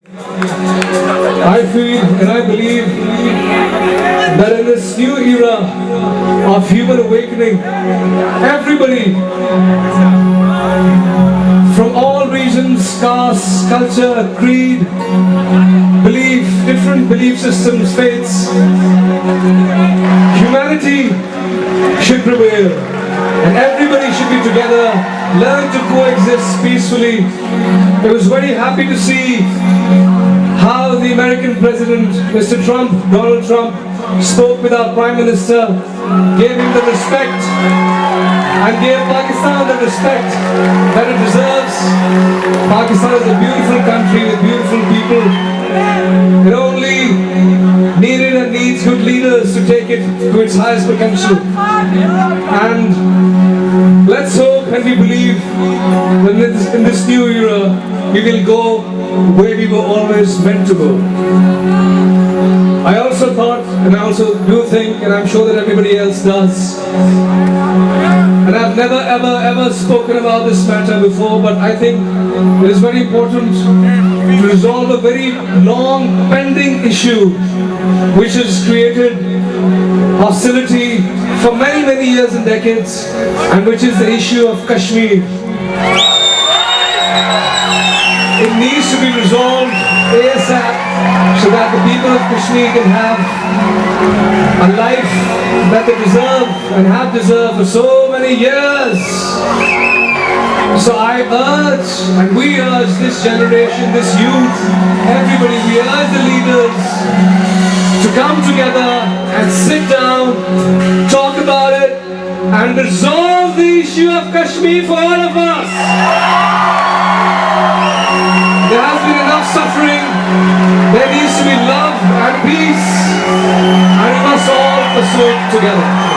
I feel and I believe that in this new era of human awakening, everybody from all regions, castes, culture, creed, belief, different belief systems, faiths, humanity should prevail and everybody should be together, learn to coexist peacefully. I was very happy to see how the American President, Mr. Trump, Donald Trump, spoke with our Prime Minister, gave him the respect and gave Pakistan the respect that it deserves. Pakistan is a beautiful country with beautiful people. It only needed and needs good leaders to take it to its highest potential. And let's hope and we believe that in this new era we will go where we were always meant to go. I also thought, and I also do think, and I'm sure that everybody else does, and I've never ever spoken about this matter before, but I think it is very important to resolve a very long pending issue which has created hostility for many years and decades, and which is the issue of Kashmir. It needs to be resolved ASAP so that the people of Kashmir can have a life that they deserve and have deserved for so many years. So I urge, and we urge this generation, this youth, everybody, we urge the leaders to come together and sit down, talk about it, and resolve the issue of Kashmir for all of us. There has been enough suffering. There needs to be love and peace, and we must all pursue it together.